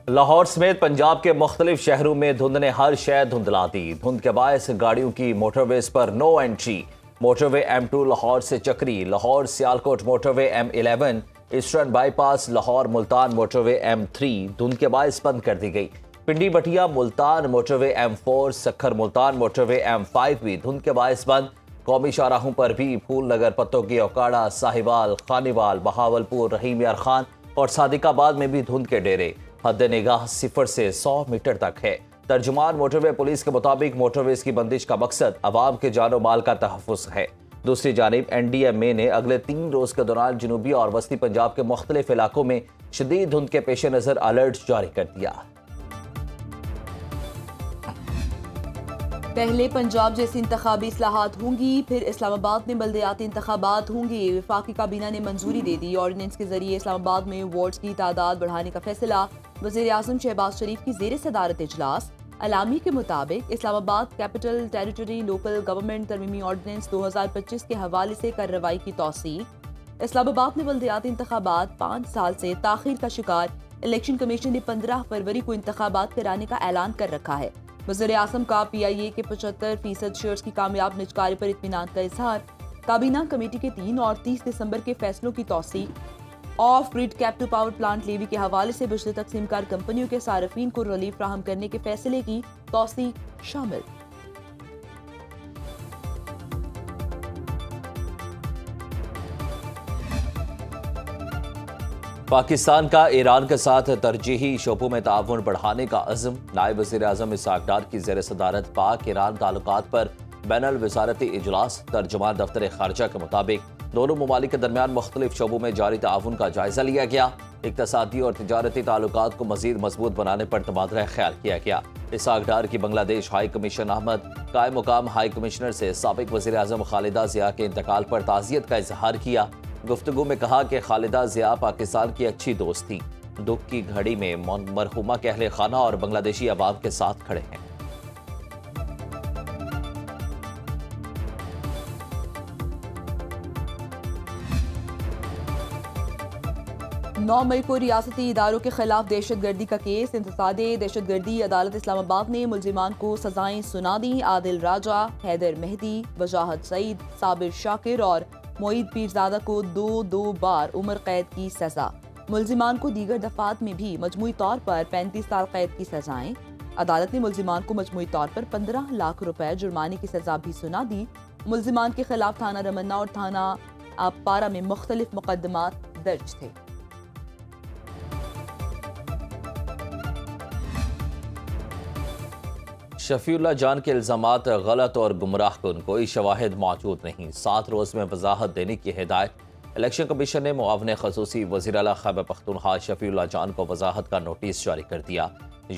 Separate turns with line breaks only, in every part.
لاہور سمیت پنجاب کے مختلف شہروں میں دھند نے ہر شے دھندلا دی۔ دھند کے باعث گاڑیوں کی موٹر ویز پر no entry. Motorway M2 Lahore سے Chakri, Lahore Sialkot motorway M11، eastern bypass Lahore Multan motorway M3 دھند کے باعث بند کر دی گئی۔ پنڈی بٹیا Multan motorway M4، Sukkur Multan motorway M5 بھی دھند کے باعث بند۔ قومی شاہراہوں پر بھی پھول نگر، پتوں کی اوکاڑا، ساہیوال، خانیوال، بہاولپور، رحیم یار خان اور صادق آباد میں بھی دھند کے ڈیرے۔ حد نگاہ 0 سے 100 میٹر تک ہے۔ ترجمان موٹر وے پولیس کے مطابق موٹر ویز کی بندش کا مقصد عوام کے جان و مال کا تحفظ ہے۔ دوسری جانب NDMA نے اگلے 3 روز کے دوران جنوبی اور وسطی پنجاب کے مختلف علاقوں میں شدید دھند کے پیش نظر الرٹ جاری کر دیا۔
پہلے پنجاب جیسی انتخابی اصلاحات ہوں گی، پھر اسلام آباد میں بلدیاتی انتخابات ہوں گے۔ وفاقی کابینہ نے منظوری دے دی۔ آرڈیننس کے ذریعے اسلام آباد میں وارڈز کی تعداد بڑھانے کا فیصلہ۔ وزیر اعظم شہباز شریف کی زیر صدارت اجلاس۔ اعلامیے کے مطابق Islamabad capital territory local government ترمیمی آرڈیننس 2025 کے حوالے سے کارروائی کی توسیع۔ اسلام آباد میں بلدیاتی انتخابات 5 سال سے تاخیر کا شکار۔ الیکشن کمیشن نے 15 فروری کو انتخابات کرانے کا اعلان کر رکھا ہے۔ وزیر اعظم کا PIA کے 75% شیئرز کی کامیاب نجکاری پر اطمینان کا اظہار۔ کابینہ کمیٹی کے 3 اور 30 دسمبر کے فیصلوں کی توسیع۔ Off grid captive power plant levy کے حوالے سے بجلی تقسیم کار کمپنیوں کے صارفین کو ریلیف فراہم کرنے کے فیصلے کی توسیع شامل۔
پاکستان کا ایران کے ساتھ ترجیحی شعبوں میں تعاون بڑھانے کا عزم۔ نائب وزیر اعظم اسحاق ڈار کی زیر صدارت پاک ایران تعلقات پر بین الوزارتی اجلاس۔ ترجمان دفتر خارجہ کے مطابق دونوں ممالک کے درمیان مختلف شعبوں میں جاری تعاون کا جائزہ لیا گیا۔ اقتصادی اور تجارتی تعلقات کو مزید مضبوط بنانے پر تبادلہ خیال کیا گیا۔ اسحاق ڈار کی بنگلہ دیش ہائی کمیشن احمد قائم مقام ہائی کمشنر سے سابق وزیر اعظم خالدہ ضیاء کے انتقال پر تعزیت کا اظہار کیا۔ گفتگو میں کہا کہ خالدہ ضیاء پاکستان کی اچھی دوست تھیں۔ دکھ کی گھڑی میں مرحومہ کے اہل خانہ اور بنگلہ دیشی عوام کے ساتھ کھڑے ہیں۔
9 مئی کو ریاستی اداروں کے خلاف دہشت گردی کا کیس۔ انتساب دہشت گردی عدالت اسلام آباد نے ملزمان کو سزائیں سنا دیں۔ عادل راجہ، حیدر مہدی، وجاہت سعید، صابر شاکر اور معید پیرزادہ کو 2 بار عمر قید کی سزا۔ ملزمان کو دیگر دفعات میں بھی مجموعی طور پر 35 سال قید کی سزائیں۔ عدالت نے ملزمان کو مجموعی طور پر 15 لاکھ روپے جرمانے کی سزا بھی سنا دی۔ ملزمان کے خلاف تھانہ رمنہ اور تھانہ پارہ میں مختلف مقدمات درج تھے۔
شفیع اللہ جان کے الزامات غلط اور گمراہ کن، کوئی شواہد موجود نہیں، 7 روز میں وضاحت دینے کی ہدایت۔ الیکشن کمیشن نے معاون خصوصی وزیر اعلیٰ خیبر پختونخوا شفیع اللہ جان کو وضاحت کا نوٹس جاری کر دیا۔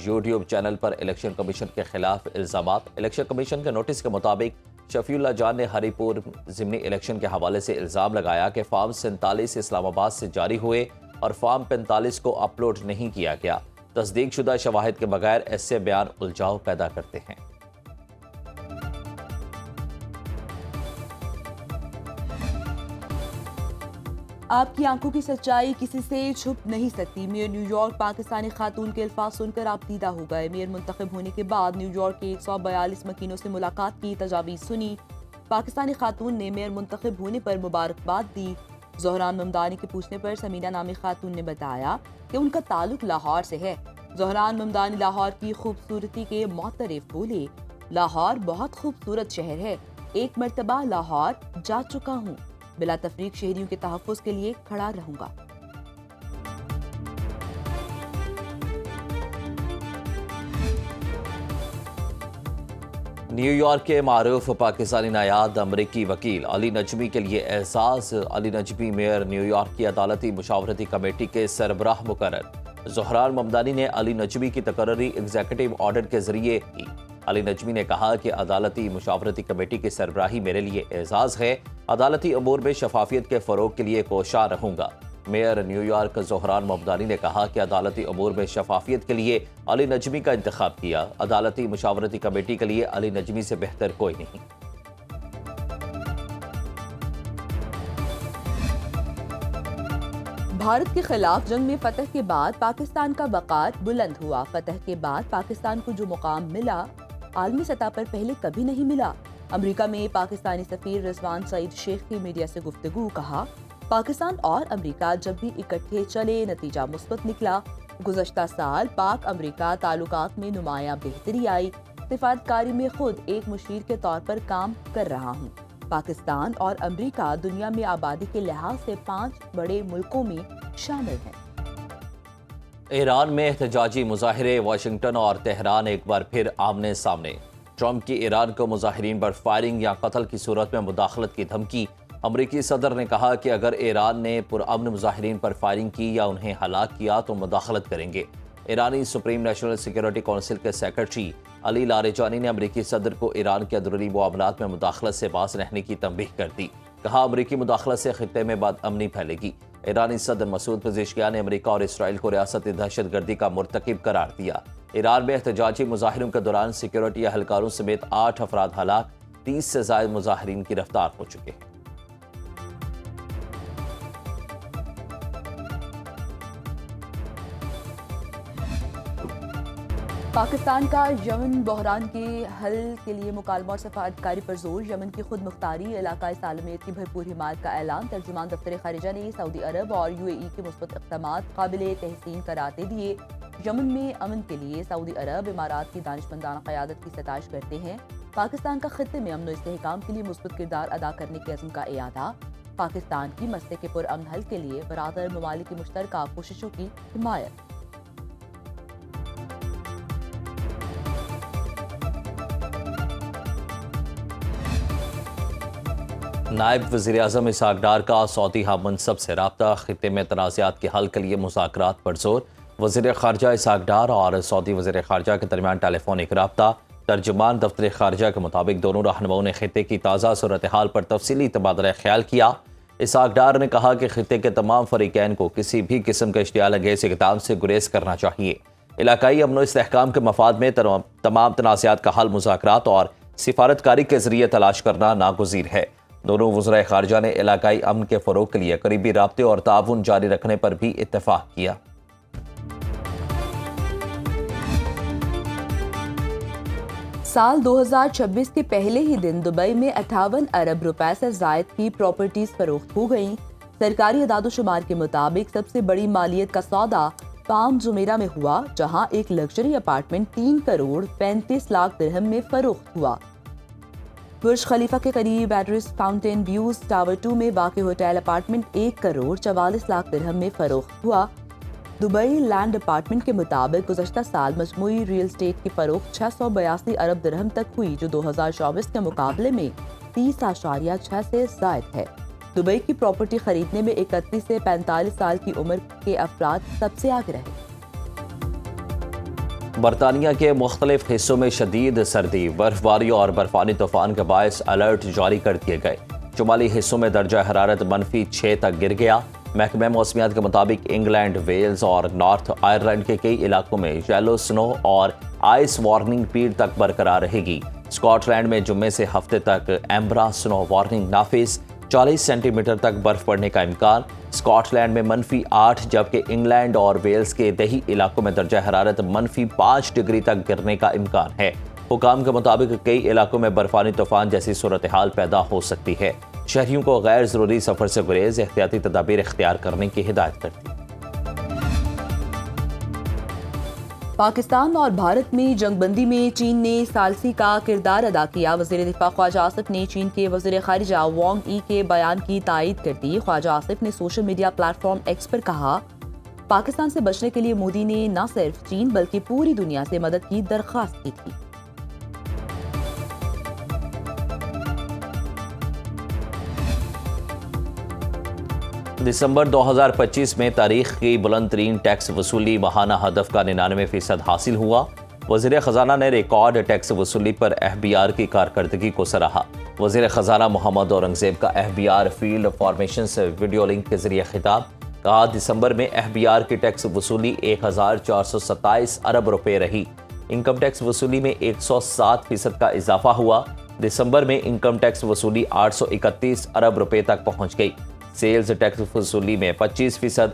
یوٹیوب چینل پر الیکشن کمیشن کے خلاف الزامات۔ الیکشن کمیشن کے نوٹس کے مطابق شفیع اللہ جان نے ہری پور ضمنی الیکشن کے حوالے سے الزام لگایا کہ فارم 47 اسلام آباد سے جاری ہوئے اور فارم 45 کو اپلوڈ نہیں کیا گیا۔ تصدیق شدہ شواہد کے بغیر ایسے بیان الجھاؤ پیدا کرتے ہیں۔
آپ کی آنکھوں کی سچائی کسی سے چھپ نہیں سکتی۔ میئر نیو یارک پاکستانی خاتون کے الفاظ سن کر آپ دیدہ ہو گئے۔ میئر منتخب ہونے کے بعد نیو یارک کے 142 مکینوں سے ملاقات کی، تجاویز سنی۔ پاکستانی خاتون نے میئر منتخب ہونے پر مبارکباد دی۔ زہران ممدانی کے پوچھنے پر سمینہ نامی خاتون نے بتایا کہ ان کا تعلق لاہور سے ہے۔ زہران ممدانی لاہور کی خوبصورتی کے معترف بولے، لاہور بہت خوبصورت شہر ہے، ایک مرتبہ لاہور جا چکا ہوں، بلا تفریق شہریوں کے تحفظ کے لیے کھڑا رہوں گا۔
نیو یارک کے معروف پاکستانی نایاب امریکی وکیل علی نجمی کے لیے اعزاز۔ علی نجمی میئر نیو یارک کی عدالتی مشاورتی کمیٹی کے سربراہ مقرر۔ زہران ممدانی نے علی نجمی کی تقرری ایگزیکٹو آرڈر کے ذریعے کی۔ علی نجمی نے کہا کہ عدالتی مشاورتی کمیٹی کی سربراہی میرے لیے اعزاز ہے، عدالتی امور میں شفافیت کے فروغ کے لیے کوشاں رہوں گا۔ Mayor new York Dhahran Mamdani نے کہا کہ عدالتی امور میں شفافیت کے لیے علی نجمی کا انتخاب کیا، عدالتی مشاورتی کمیٹی کے لیے علی نجمی سے بہتر کوئی نہیں۔
بھارت کے خلاف جنگ میں فتح کے بعد پاکستان کا وقار بلند ہوا۔ فتح کے بعد پاکستان کو جو مقام ملا عالمی سطح پر پہلے کبھی نہیں ملا۔ امریکہ میں پاکستانی سفیر رضوان سعید شیخ کی میڈیا سے گفتگو، کہا پاکستان اور امریکہ جب بھی اکٹھے چلے نتیجہ مثبت نکلا۔ گزشتہ سال پاک امریکہ تعلقات میں نمایاں بہتری آئی۔ سفارتکاری میں خود ایک مشیر کے طور پر کام کر رہا ہوں۔ پاکستان اور امریکہ دنیا میں آبادی کے لحاظ سے 5 بڑے ملکوں میں شامل ہیں۔
ایران میں احتجاجی مظاہرے، واشنگٹن اور تہران ایک بار پھر آمنے سامنے۔ ٹرمپ کی ایران کو مظاہرین پر فائرنگ یا قتل کی صورت میں مداخلت کی دھمکی۔ امریکی صدر نے کہا کہ اگر ایران نے پرامن مظاہرین پر فائرنگ کی یا انہیں ہلاک کیا تو مداخلت کریں گے۔ ایرانی سپریم نیشنل سیکیورٹی کونسل کے سیکرٹری علی لاریجانی نے امریکی صدر کو ایران کے اندرونی معاملات میں مداخلت سے باز رہنے کی تنبیہ کر دی۔ کہا امریکی مداخلت سے خطے میں بد امنی پھیلے گی۔ ایرانی صدر مسعود پزیشکیان نے امریکہ اور اسرائیل کو ریاستی دہشت گردی کا مرتکب قرار دیا۔ ایران میں احتجاجی مظاہروں کے دوران سیکیورٹی اہلکاروں سمیت 8 افراد ہلاک، 30 سے زائد مظاہرین گرفتار ہو چکے ہیں۔
پاکستان کا یمن بحران کے حل کے لیے مکالمہ اور سفارتکاری پر زور۔ یمن کی خود مختاری، علاقائی سالمیت کی بھرپور حمایت کا اعلان۔ ترجمان دفتر خارجہ نے سعودی عرب اور UAE کے مثبت اقدامات قابل تحسین قرار دے دیے۔ یمن میں امن کے لیے سعودی عرب، امارات کی دانشمندانہ قیادت کی ستائش کرتے ہیں۔ پاکستان کا خطے میں امن و استحکام کے لیے مثبت کردار ادا کرنے کے عزم کا اعادہ۔ پاکستان کی مسئلے کے پرامن حل کے لیے برادر ممالک کی مشترکہ کوششوں کی حمایت۔
نائب وزیر اعظم اسحاق ڈار کا سعودی ہم منصب سے رابطہ، خطے میں تنازعات کے حل کے لیے مذاکرات پر زور۔ وزیر خارجہ اسحاق ڈار اور سعودی وزیر خارجہ کے درمیان ٹیلی فونک رابطہ۔ ترجمان دفتر خارجہ کے مطابق دونوں رہنماؤں نے خطے کی تازہ صورتحال پر تفصیلی تبادلہ خیال کیا۔ اسحاق ڈار نے کہا کہ خطے کے تمام فریقین کو کسی بھی قسم کے اشتعال انگیز اقدام سے گریز کرنا چاہیے۔ علاقائی امن و استحکام کے مفاد میں تمام تنازعات کا حل مذاکرات اور سفارتکاری کے ذریعے تلاش کرنا ناگزیر ہے۔ دونوں وزرائے خارجہ نے علاقائی امن کے فروغ کے لیے قریبی رابطے اور تعاون جاری رکھنے پر بھی اتفاق کیا۔
سال 2026 کے پہلے ہی دن دبئی میں 58 ارب روپے سے زائد کی پراپرٹیز فروخت ہو گئیں۔ سرکاری اعداد و شمار کے مطابق سب سے بڑی مالیت کا سودا پام جمیرہ میں ہوا، جہاں ایک لگژری اپارٹمنٹ 3 کروڑ 35 لاکھ درہم میں فروخت ہوا۔ برج خلیفہ کے قریب ایڈریس فاؤنٹین ویوز ٹاور 2 میں واقع ہوٹل اپارٹمنٹ 1 کروڑ 44 لاکھ درہم میں فروخت ہوا۔ دبئی لینڈ ڈپارٹمنٹ کے مطابق گزشتہ سال مجموعی ریل اسٹیٹ کی فروخت 682 ارب درہم تک ہوئی، جو 2024 کے مقابلے میں 30.6 سے زائد ہے۔ دبئی کی پراپرٹی خریدنے میں 31 سے 45 سال کی عمر کے افراد سب سے آگے رہے۔
برطانیہ کے مختلف حصوں میں شدید سردی، برف باری اور برفانی طوفان کے باعث الرٹ جاری کر دیے گئے۔ شمالی حصوں میں درجہ حرارت -6 تک گر گیا۔ محکمہ موسمیات کے مطابق انگلینڈ، ویلز اور نارتھ آئرلینڈ کے کئی علاقوں میں یلو سنو اور آئس وارننگ پیر تک برقرار رہے گی۔ اسکاٹ لینڈ میں جمعے سے ہفتے تک ایمبرا سنو وارننگ نافذ، 40 سینٹی میٹر تک برف پڑنے کا امکان۔ اسکاٹ لینڈ میں -8 جبکہ انگلینڈ اور ویلز کے دیہی علاقوں میں درجہ حرارت -5 ڈگری تک گرنے کا امکان ہے۔ حکام کے مطابق کئی علاقوں میں برفانی طوفان جیسی صورتحال پیدا ہو سکتی ہے۔ شہریوں کو غیر ضروری سفر سے گریز، احتیاطی تدابیر اختیار کرنے کی ہدایت کرتی ہے۔
پاکستان اور بھارت میں جنگ بندی میں چین نے ثالثی کا کردار ادا کیا۔ وزیر دفاع خواجہ آصف نے چین کے وزیر خارجہ وانگ ای کے بیان کی تائید کر دی۔ خواجہ آصف نے social media platform X پر کہا، پاکستان سے بچنے کے لیے مودی نے نہ صرف چین بلکہ پوری دنیا سے مدد کی درخواست کی تھی۔
دسمبر 2025 میں تاریخ کی بلند ترین ٹیکس وصولی ماہانہ ہدف کا 99% حاصل ہوا۔ وزیر خزانہ نے ریکارڈ ٹیکس وصولی پر FBR کی کارکردگی کو سراہا۔ وزیر خزانہ محمد اورنگزیب کا FBR فیلڈ فارمیشن سے ویڈیو لنک کے ذریعے خطاب، کہا دسمبر میں FBR کی ٹیکس وصولی 1427 ارب روپے رہی۔ انکم ٹیکس وصولی میں 107% کا اضافہ ہوا۔ دسمبر میں انکم ٹیکس وصولی 831 ارب روپے تک پہنچ گئی۔ سیلز ٹیکس وصولی میں 25%،